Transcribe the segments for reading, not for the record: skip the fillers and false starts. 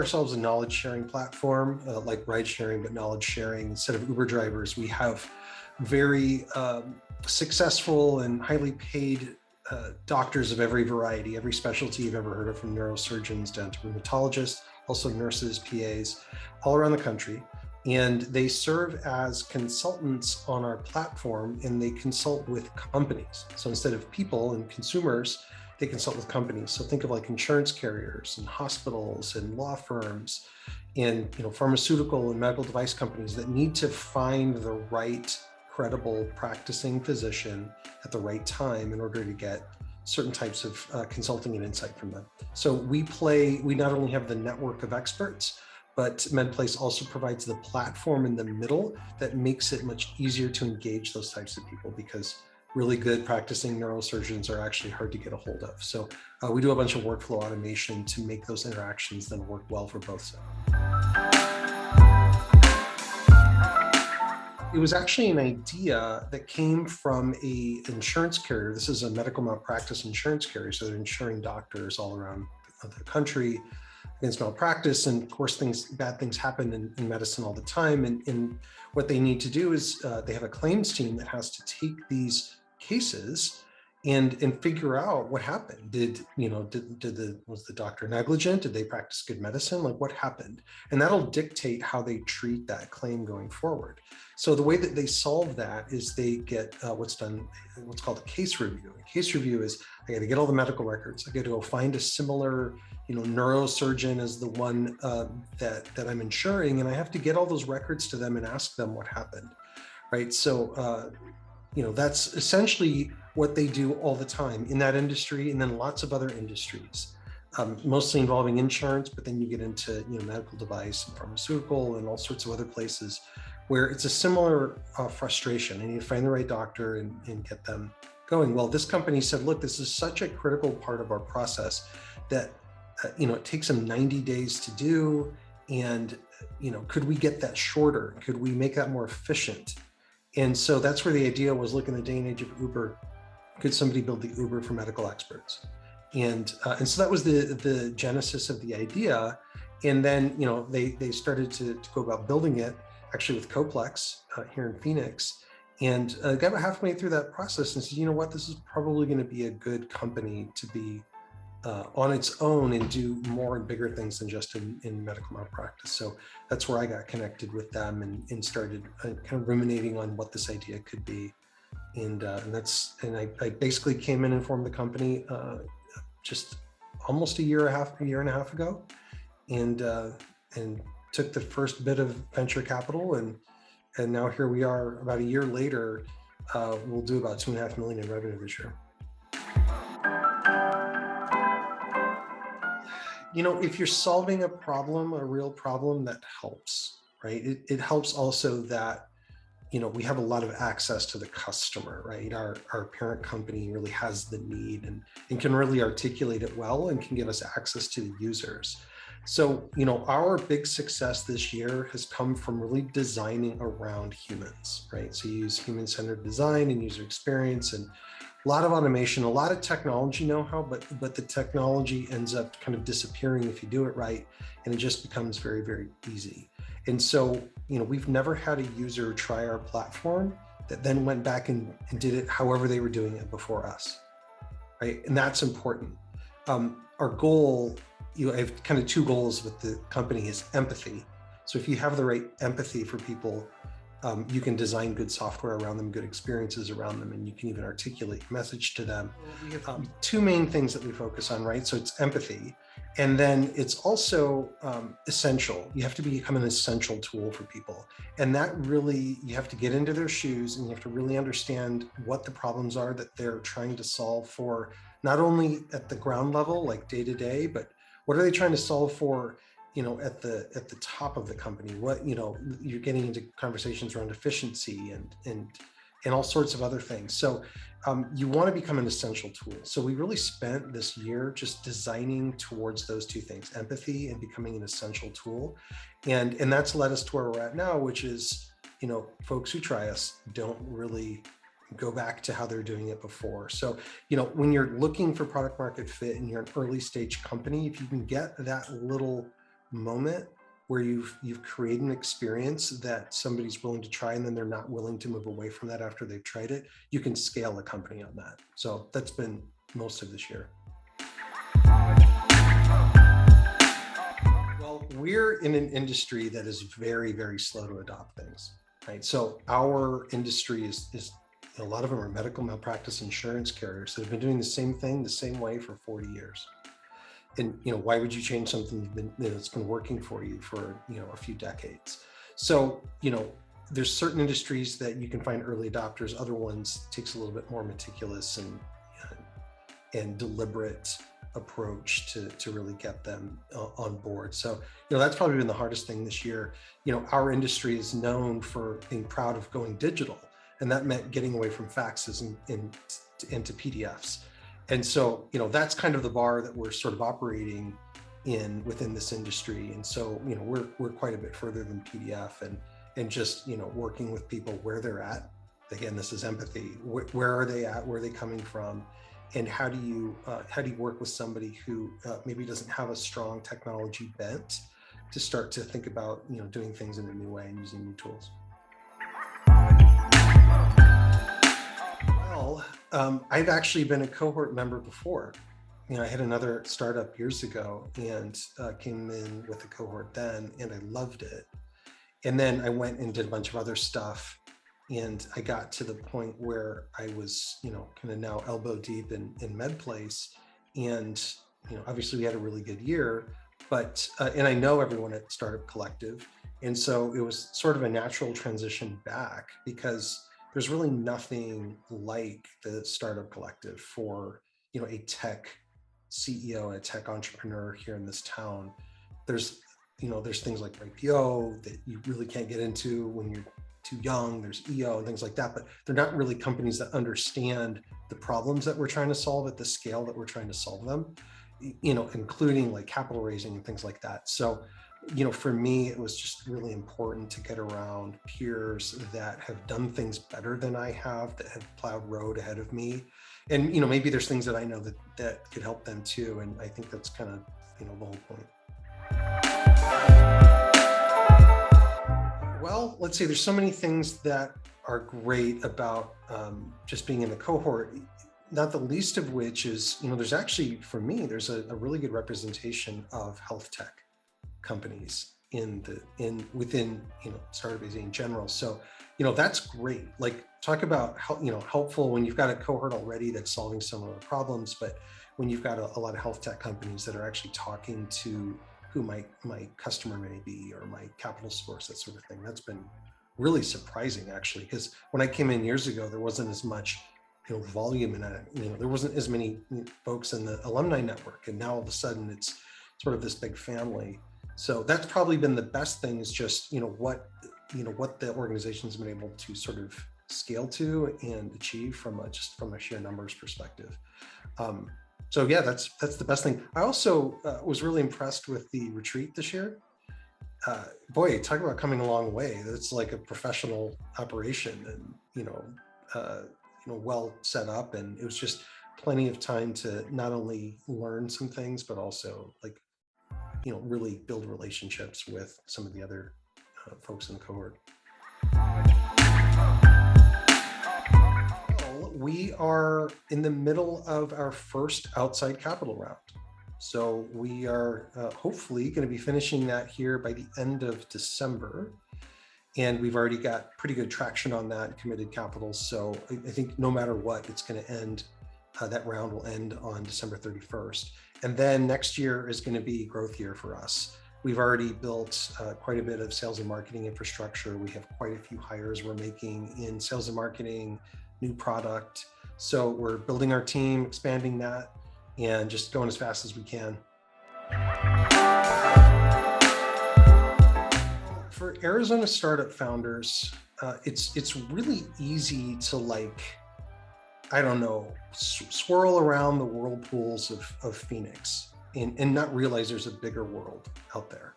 ourselves a knowledge sharing platform, like ride sharing, but knowledge sharing. Instead of Uber drivers, we have very successful and highly paid doctors of every variety, every specialty you've ever heard of, from neurosurgeons down to rheumatologists, also nurses, PAs, all around the country. And they serve as consultants on our platform, and they consult with companies. So instead of people and consumers, they consult with companies. So think of like insurance carriers and hospitals and law firms and pharmaceutical and medical device companies that need to find the right credible practicing physician at the right time in order to get certain types of consulting and insight from them. So we not only have the network of experts, but Medplace also provides the platform in the middle that makes it much easier to engage those types of people, because really good practicing neurosurgeons are actually hard to get a hold of. So we do a bunch of workflow automation to make those interactions then work well for both sides. It was actually an idea that came from an insurance carrier. This is a medical malpractice insurance carrier, so they're insuring doctors all around the country against malpractice. And of course, bad things happen in medicine all the time. And what they need to do is they have a claims team that has to take these cases and figure out what happened. Was the doctor negligent? Did they practice good medicine? Like, what happened? And that'll dictate how they treat that claim going forward. So the way that they solve that is they get what's called a case review. A case review is, I got to get all the medical records. I got to go find a similar, neurosurgeon as the one that I'm insuring, and I have to get all those records to them and ask them what happened, right? So that's essentially what they do all the time in that industry, and then lots of other industries, mostly involving insurance, but then you get into medical device and pharmaceutical and all sorts of other places where it's a similar frustration, and you find the right doctor and get them going. Well, this company said, look, this is such a critical part of our process that it takes them 90 days to do, and could we get that shorter? Could we make that more efficient? And so that's where the idea was, look, in the day and age of Uber, could somebody build the Uber for medical experts? And so that was the genesis of the idea. And then, they started to go about building it, actually with Coplex here in Phoenix, and got about halfway through that process and said, you know what, this is probably going to be a good company to be on its own and do more and bigger things than just in medical malpractice. So that's where I got connected with them and started kind of ruminating on what this idea could be. And I basically came in and formed the company just almost a year and a half ago, and took the first bit of venture capital, and now here we are about a year later. We'll do about $2.5 million in revenue this year. If you're solving a problem, a real problem, that helps, right? It helps also that, we have a lot of access to the customer, right? Our parent company really has the need and can really articulate it well and can give us access to the users. So, our big success this year has come from really designing around humans, right? So you use human-centered design and user experience, and a lot of automation, a lot of technology know-how, but the technology ends up kind of disappearing if you do it right, and it just becomes very, very easy. And so, we've never had a user try our platform that then went back and did it however they were doing it before us, right? And that's important. Our goal, I have kind of two goals with the company, is empathy. So if you have the right empathy for people, you can design good software around them, good experiences around them, and you can even articulate a message to them. We have two main things that we focus on, right? So it's empathy, and then it's also essential. You have to become an essential tool for people. And that really, you have to get into their shoes, and you have to really understand what the problems are that they're trying to solve for, not only at the ground level, like day to day, but what are they trying to solve for, at the top of the company? What, you're getting into conversations around efficiency and all sorts of other things. So you want to become an essential tool. So we really spent this year just designing towards those two things, empathy and becoming an essential tool. And that's led us to where we're at now, which is, folks who try us don't really go back to how they're doing it before. So, when you're looking for product market fit and you're an early stage company, if you can get that little moment where you've created an experience that somebody's willing to try, and then they're not willing to move away from that after they've tried it, you can scale a company on that. So that's been most of this year. Well, we're in an industry that is very, very slow to adopt things, right? So our industry is a lot of them are medical malpractice insurance carriers that have been doing the same thing the same way for 40 years. And why would you change something that's been working for you for a few decades? So there's certain industries that you can find early adopters. Other ones takes a little bit more meticulous and deliberate approach to really get them on board. So that's probably been the hardest thing this year. Our industry is known for being proud of going digital, and that meant getting away from faxes and into PDFs. And so, that's kind of the bar that we're sort of operating within this industry. And so, we're quite a bit further than PDF and just, working with people where they're at. Again, this is empathy. Where are they at? Where are they coming from? And how do you work with somebody who maybe doesn't have a strong technology bent to start to think about, doing things in a new way and using new tools? I've actually been a cohort member before. I had another startup years ago and came in with a cohort then, and I loved it. And then I went and did a bunch of other stuff, and I got to the point where I was, kind of now elbow deep in Medplace, and obviously we had a really good year, but and I know everyone at Startup Collective, and so it was sort of a natural transition back because there's really nothing like the Startup Collective for, a tech CEO, a tech entrepreneur here in this town. There's things like IPO that you really can't get into when you're too young. There's EO and things like that, but they're not really companies that understand the problems that we're trying to solve at the scale that we're trying to solve them, including like capital raising and things like that. So, for me, it was just really important to get around peers that have done things better than I have, that have plowed road ahead of me. And, maybe there's things that I know that could help them too. And I think that's kind of, the whole point. Well, let's see, there's so many things that are great about just being in the cohort, not the least of which is, there's actually, for me, there's a really good representation of health tech companies within Startup AZ in general. So that's great. Like, talk about how helpful when you've got a cohort already that's solving similar problems, but when you've got a lot of health tech companies that are actually talking to who my customer may be or my capital source, that sort of thing, that's been really surprising actually, because when I came in years ago, there wasn't as much volume in it. There wasn't as many folks in the alumni network, and now all of a sudden it's sort of this big family. So that's probably been the best thing, is just what the organization's been able to sort of scale to and achieve from a sheer numbers perspective. So yeah, that's the best thing. I also was really impressed with the retreat this year. Boy, talk about coming a long way. It's like a professional operation, and well set up, and it was just plenty of time to not only learn some things, but also like really build relationships with some of the other folks in the cohort. Well, we are in the middle of our first outside capital round. So we are hopefully going to be finishing that here by the end of December. And we've already got pretty good traction on that, committed capital. So I think no matter what, it's going to end, that round will end on December 31st. And then next year is going to be growth year for us. We've already built quite a bit of sales and marketing infrastructure. We have quite a few hires we're making in sales and marketing, new product. So we're building our team, expanding that, and just going as fast as we can. For Arizona startup founders, it's really easy to swirl around the whirlpools of Phoenix and not realize there's a bigger world out there.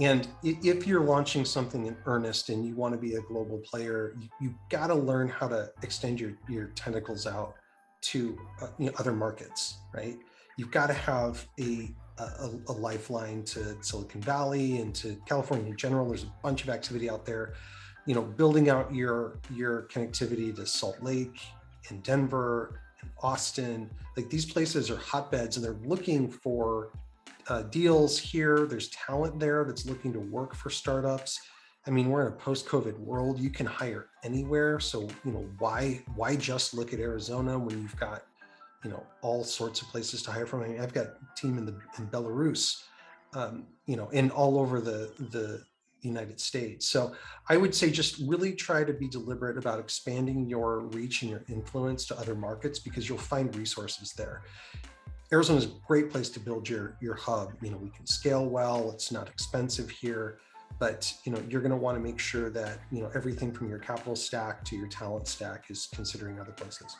And if you're launching something in earnest and you want to be a global player, you've got to learn how to extend your tentacles out to other markets, right? You've got to have a a lifeline to Silicon Valley and to California in general. There's a bunch of activity out there, building out your connectivity to Salt Lake and Denver and Austin. Like, these places are hotbeds, and they're looking for deals here. There's talent there that's looking to work for startups. I mean, we're in a post-COVID world. You can hire anywhere. So, why just look at Arizona when you've got, all sorts of places to hire from? I mean, I've got a team in Belarus, and all over the United States. So I would say just really try to be deliberate about expanding your reach and your influence to other markets, because you'll find resources there. Arizona is a great place to build your hub. We can scale well. It's not expensive here, but you're going to want to make sure that everything from your capital stack to your talent stack is considering other places.